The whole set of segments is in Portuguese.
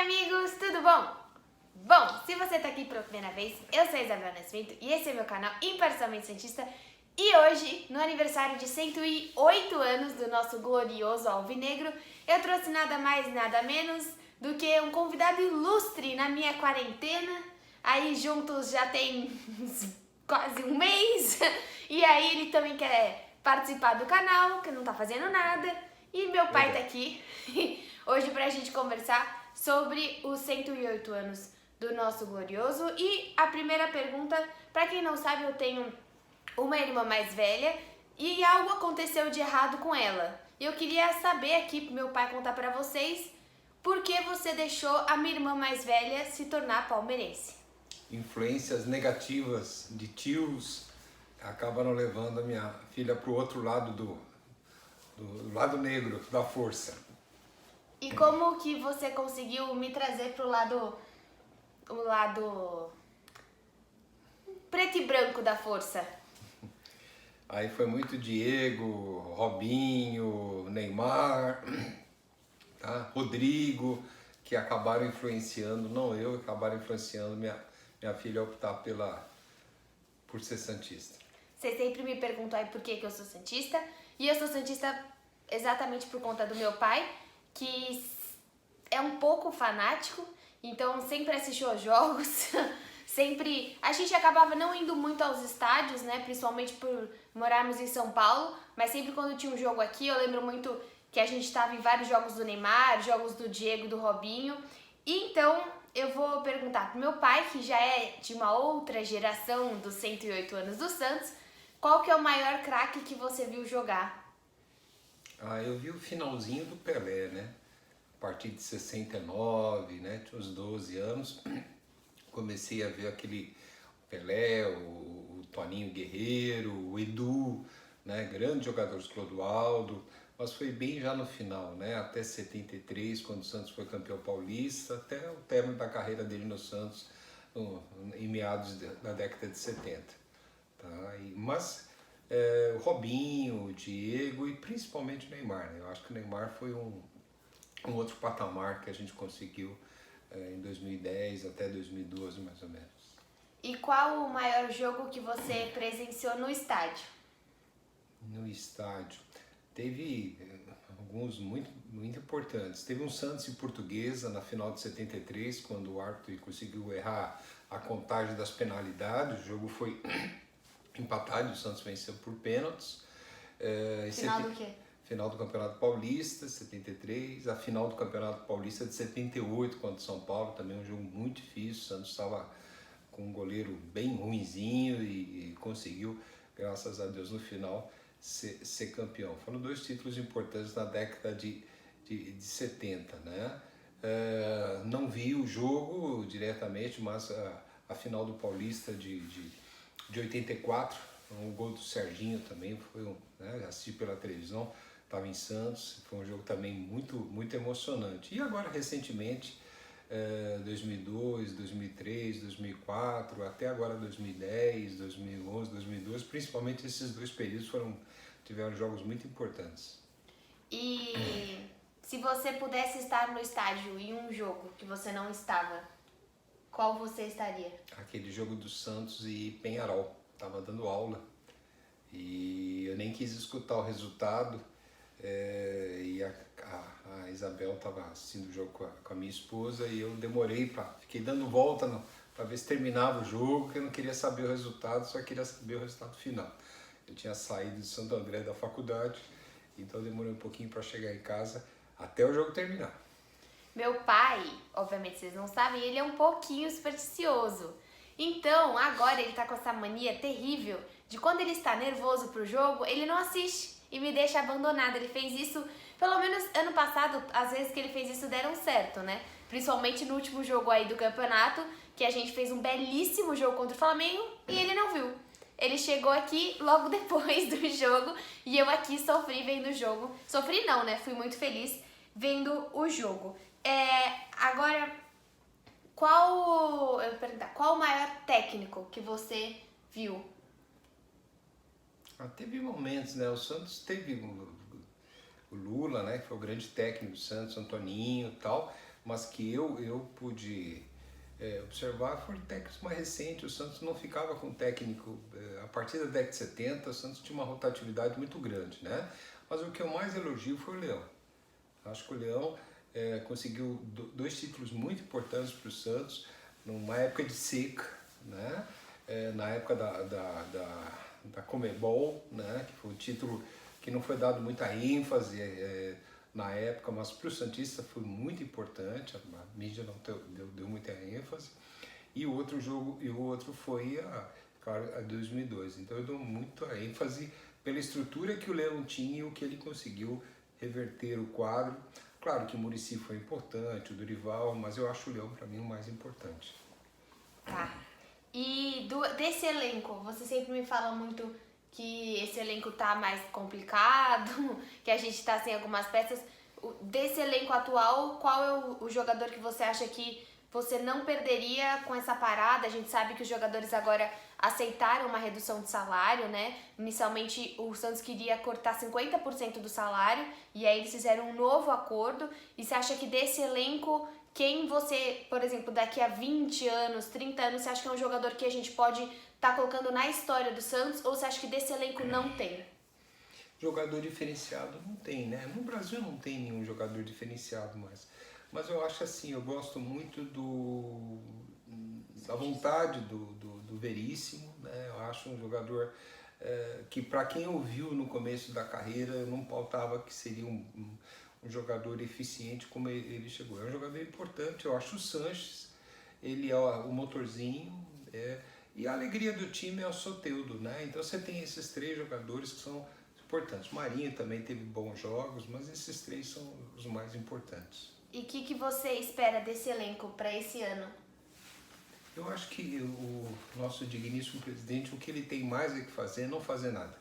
amigos, tudo bom? Bom, se você tá aqui pela primeira vez, eu sou a Isabel Nascimento e esse é meu canal Imparcialmente Santista. E hoje, no aniversário de 108 anos do nosso glorioso Alvinegro, eu trouxe nada mais, nada menos do que um convidado ilustre na minha quarentena. Aí juntos já tem quase um mês, e aí ele também quer participar do canal, que não tá fazendo nada. E meu pai tá aqui hoje pra gente conversar sobre os 108 anos do nosso glorioso. E a primeira pergunta, pra quem não sabe, eu tenho uma irmã mais velha e algo aconteceu de errado com ela. E eu queria saber aqui pro meu pai contar pra vocês por que você deixou a minha irmã mais velha se tornar palmeirense. Influências negativas de tios acabaram levando a minha filha para o outro lado do lado negro da força. E como que você conseguiu me trazer pro lado preto e branco da força? Aí foi muito Diego, Robinho, Neymar, tá? Rodrigo, que acabaram influenciando, não eu, acabaram influenciando minha filha a optar por ser santista. Vocês sempre me perguntam aí por que eu sou santista. E eu sou santista exatamente por conta do meu pai, que é um pouco fanático, então sempre assistiu aos jogos, sempre... A gente acabava não indo muito aos estádios, né, principalmente por morarmos em São Paulo, mas sempre quando tinha um jogo aqui, eu lembro muito que a gente estava em vários jogos do Neymar, jogos do Diego, do Robinho. E então eu vou perguntar pro meu pai, que já é de uma outra geração dos 108 anos do Santos, qual que é o maior craque que você viu jogar? Eu vi o finalzinho do Pelé, né? A partir de 69, né? Tinha uns 12 anos. Comecei a ver aquele Pelé, o Toninho Guerreiro, o Edu, né? Grandes jogadores, Clodoaldo. Mas foi bem já no final, né? Até 73, quando o Santos foi campeão paulista, até o término da carreira dele no Santos, em meados da década de 70. Tá? Mas o Robinho, o Diego e principalmente o Neymar, né? Eu acho que o Neymar foi um outro patamar que a gente conseguiu em 2010 até 2012, mais ou menos. E qual o maior jogo que você presenciou no estádio? No estádio, teve alguns muito importantes. Teve um Santos e Portuguesa na final de 73, quando o árbitro conseguiu errar a contagem das penalidades. O jogo foi empatado, o Santos venceu por pênaltis. Final do quê? Final do Campeonato Paulista, 73, a final do Campeonato Paulista de 78 contra o São Paulo, também um jogo muito difícil. O Santos estava com um goleiro bem ruinzinho e conseguiu, graças a Deus, no final ser campeão. Foram dois títulos importantes na década de 70, né? Não vi o jogo diretamente, mas a final do Paulista de 84, o gol do Serginho também foi né, assisti pela televisão, estava em Santos, foi um jogo também muito emocionante. E agora recentemente, 2002, 2003, 2004, até agora 2010, 2011, 2012, principalmente esses dois períodos tiveram jogos muito importantes. E se você pudesse estar no estádio em um jogo que você não estava, qual você estaria? Aquele jogo do Santos e Penharol. Estava dando aula e eu nem quis escutar o resultado, e a Isabel estava assistindo o jogo com a minha esposa e eu demorei, fiquei dando volta para ver se terminava o jogo, que eu não queria saber o resultado, só queria saber o resultado final. Eu tinha saído de Santo André da faculdade, então eu demorei um pouquinho para chegar em casa até o jogo terminar. Meu pai, obviamente vocês não sabem, ele é um pouquinho supersticioso. Então, agora ele tá com essa mania terrível de quando ele está nervoso pro jogo, ele não assiste e me deixa abandonada. Ele fez isso, pelo menos ano passado, às vezes que ele fez isso deram certo, né? Principalmente no último jogo aí do campeonato, que a gente fez um belíssimo jogo contra o Flamengo e ele não viu. Ele chegou aqui logo depois do jogo e eu aqui sofri vendo o jogo. Sofri não, né? Fui muito feliz vendo o jogo. Agora... Qual o maior técnico que você viu? Teve momentos, né? O Santos teve o Lula, né? Que foi o grande técnico do Santos, Antoninho e tal. mas que eu pude observar foram técnicos mais recentes. O Santos não ficava com técnico, a partir da década de 70, o Santos tinha uma rotatividade muito grande, né? Mas o que eu mais elogio foi o Leão. Acho que o Leão conseguiu dois títulos muito importantes para o Santos, numa época de seca, né? Na época da Conmebol, né? Que foi um título que não foi dado muita ênfase na época, mas para o Santista foi muito importante, a mídia não deu muita ênfase. E o outro foi a 2002. Então eu dou muita ênfase pela estrutura que o Leão tinha e o que ele conseguiu reverter o quadro. Claro que o Muricy foi importante, o Dorival, mas eu acho o Leão para mim o mais importante. Tá. E desse elenco, você sempre me fala muito que esse elenco tá mais complicado, que a gente tá sem algumas peças. Desse elenco atual, qual é o jogador que você acha que você não perderia com essa parada? A gente sabe que os jogadores agora aceitaram uma redução de salário, né? Inicialmente o Santos queria cortar 50% do salário e aí eles fizeram um novo acordo. E você acha que desse elenco, quem você, por exemplo, daqui a 20 anos, 30 anos, você acha que é um jogador que a gente pode estar colocando na história do Santos, ou você acha que desse elenco não tem? Jogador diferenciado não tem, né? No Brasil não tem nenhum jogador diferenciado mais. Mas eu acho assim, eu gosto muito da vontade do Veríssimo, né? Eu acho um jogador que, para quem ouviu no começo da carreira, eu não pautava que seria um jogador eficiente como ele chegou. É um jogador importante. Eu acho o Sanches, ele é o motorzinho, e a alegria do time é o Soteldo, né? Então você tem esses três jogadores que são importantes. Marinho também teve bons jogos, mas esses três são os mais importantes. E o que você espera desse elenco para esse ano? Eu acho que o nosso digníssimo presidente, o que ele tem mais é que fazer é não fazer nada.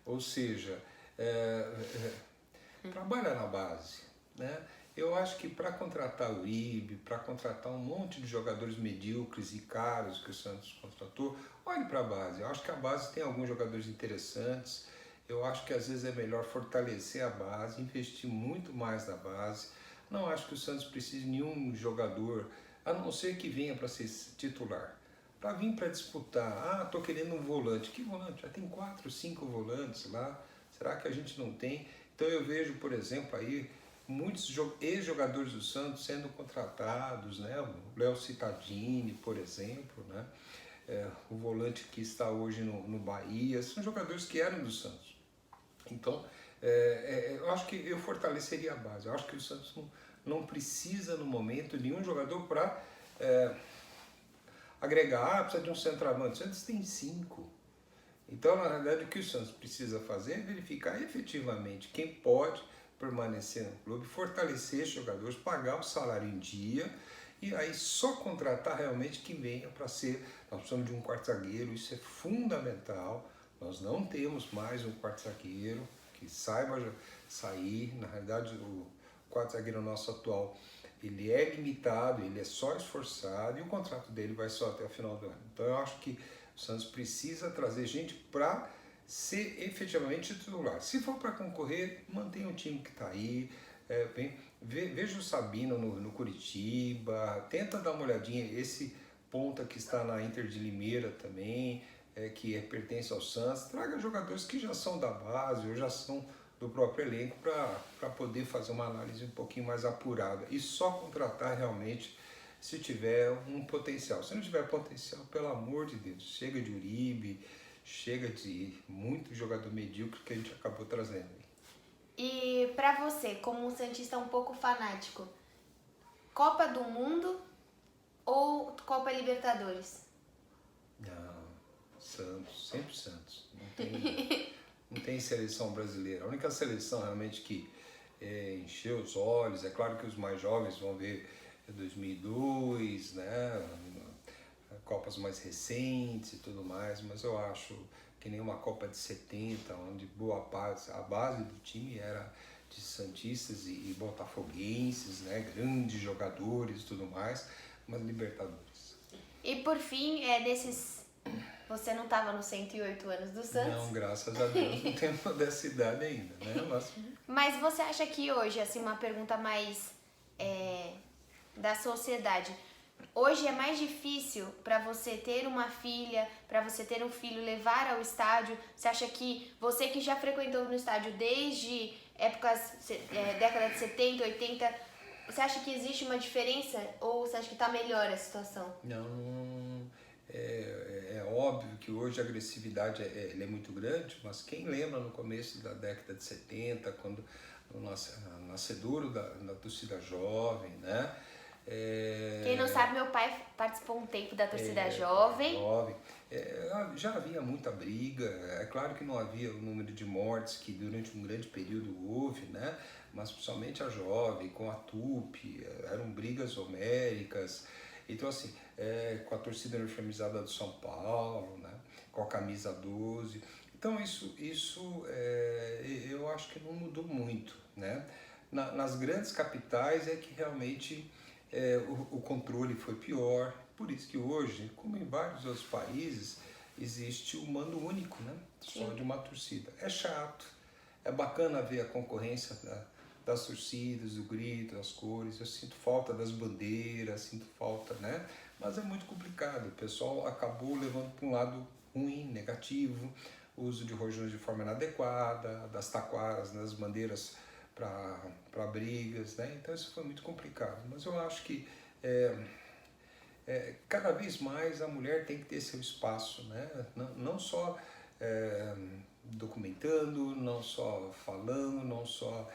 Ou seja, trabalha na base, né? Eu acho que para contratar o Uribe, para contratar um monte de jogadores medíocres e caros que o Santos contratou, olhe para a base. Eu acho que a base tem alguns jogadores interessantes. Eu acho que às vezes é melhor fortalecer a base, investir muito mais na base. Não acho que o Santos precise de nenhum jogador, a não ser que venha para ser titular. Para vir para disputar, estou querendo um volante. Que volante? Já tem 4, 5 volantes lá. Será que a gente não tem? Então eu vejo, por exemplo, aí muitos ex-jogadores do Santos sendo contratados, né? O Léo Cittadini, por exemplo, né? O volante que está hoje no Bahia, são jogadores que eram do Santos. Então, eu acho que eu fortaleceria a base. Eu acho que o Santos não precisa, no momento, de nenhum jogador para agregar. Precisa de um centroavante. O Santos tem 5. Então, na realidade, o que o Santos precisa fazer é verificar efetivamente quem pode permanecer no clube, fortalecer esses jogadores, pagar o salário em dia e aí só contratar realmente que venha para ser. Nós precisamos de um quarto zagueiro, isso é fundamental. Nós não temos mais um quarto zagueiro que saiba sair. Na realidade, o quarto zagueiro nosso atual, ele é limitado, ele é só esforçado e o contrato dele vai só até o final do ano. Então eu acho que o Santos precisa trazer gente para ser efetivamente titular. Se for para concorrer, mantenha o time que está aí. Veja o Sabino no Curitiba, tenta dar uma olhadinha, esse ponta que está na Inter de Limeira também, que pertence ao Santos, traga jogadores que já são da base ou já são do próprio elenco para poder fazer uma análise um pouquinho mais apurada e só contratar realmente se tiver um potencial. Se não tiver potencial, pelo amor de Deus, chega de Uribe, chega de muito jogador medíocre que a gente acabou trazendo. E pra você, como um santista um pouco fanático, Copa do Mundo ou Copa Libertadores? Não, Santos, sempre Santos. Não tem seleção brasileira. A única seleção realmente que encheu os olhos, é claro que os mais jovens vão ver 2002, né? Copas mais recentes e tudo mais, mas eu acho que nem uma Copa de 70, onde a base do time era de santistas e botafoguenses, né? Grandes jogadores e tudo mais, mas Libertadores. E por fim, você não estava nos 108 anos do Santos? Não, graças a Deus, não tenho dessa idade ainda, né? Mas você acha que hoje, assim, uma pergunta mais da sociedade. Hoje é mais difícil para você ter uma filha, para você ter um filho, levar ao estádio. Você acha que você que já frequentou no estádio desde década de 70, 80, você acha que existe uma diferença ou você acha que está melhor a situação? Não, é óbvio que hoje a agressividade é muito grande, mas quem lembra no começo da década de 70, quando o nascedouro da torcida jovem, né? Quem não sabe, meu pai participou um tempo da torcida jovem. Já havia muita briga, é claro que não havia o número de mortes que durante um grande período houve, né? Mas principalmente a jovem, com a Tupi, eram brigas homéricas. Então assim, com a torcida uniformizada do São Paulo, né? Com a camisa 12. Então isso eu acho que não mudou muito, né? Nas grandes capitais é que realmente o controle foi pior. Por isso que hoje, como em vários outros países, existe o mando único, né? Só de uma torcida. É chato, é bacana ver a concorrência das torcidas, do grito, das cores. Eu sinto falta das bandeiras, sinto falta, né? Mas é muito complicado. O pessoal acabou levando para um lado ruim, negativo, o uso de rojões de forma inadequada, das taquaras, das bandeiras para brigas, né? Então isso foi muito complicado. Mas eu acho que cada vez mais a mulher tem que ter seu espaço, né? Não só documentando, não só falando, não só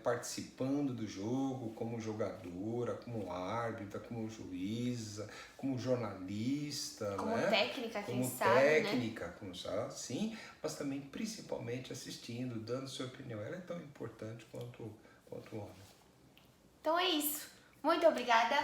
participando do jogo como jogadora, como árbitra, como juíza, como jornalista, como né? técnica, quem como sabe, técnica, né? como sabe, sim, mas também principalmente assistindo, dando sua opinião. Ela é tão importante quanto o homem. Então é isso. Muito obrigada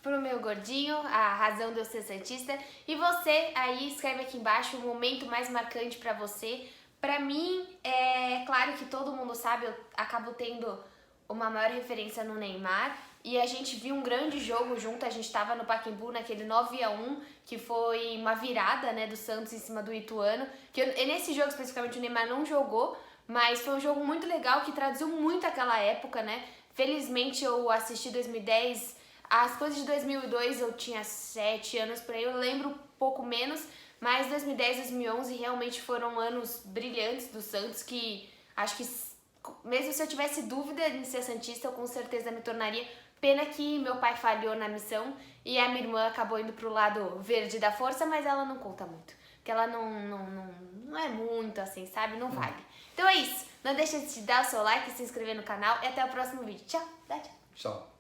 pro meu gordinho, a razão de eu ser santista. E você aí, escreve aqui embaixo o momento mais marcante pra você. Pra mim, é claro que todo mundo sabe, eu acabo tendo uma maior referência no Neymar. E a gente viu um grande jogo junto, a gente tava no Pacaembu naquele 9-1, que foi uma virada, né, do Santos em cima do Ituano. Nesse jogo especificamente o Neymar não jogou, mas foi um jogo muito legal que traduziu muito aquela época, né? Felizmente eu assisti 2010, as coisas de 2002 eu tinha 7 anos por aí, eu lembro um pouco menos, mas 2010, 2011 realmente foram anos brilhantes do Santos que acho que mesmo se eu tivesse dúvida em ser santista, eu com certeza me tornaria. Pena que meu pai falhou na missão e a minha irmã acabou indo pro lado verde da força, mas ela não conta muito. Porque ela não é muito assim, sabe? Não vale. Então é isso. Não deixa de dar o seu like, se inscrever no canal e até o próximo vídeo. Tchau. Dá tchau. Tchau.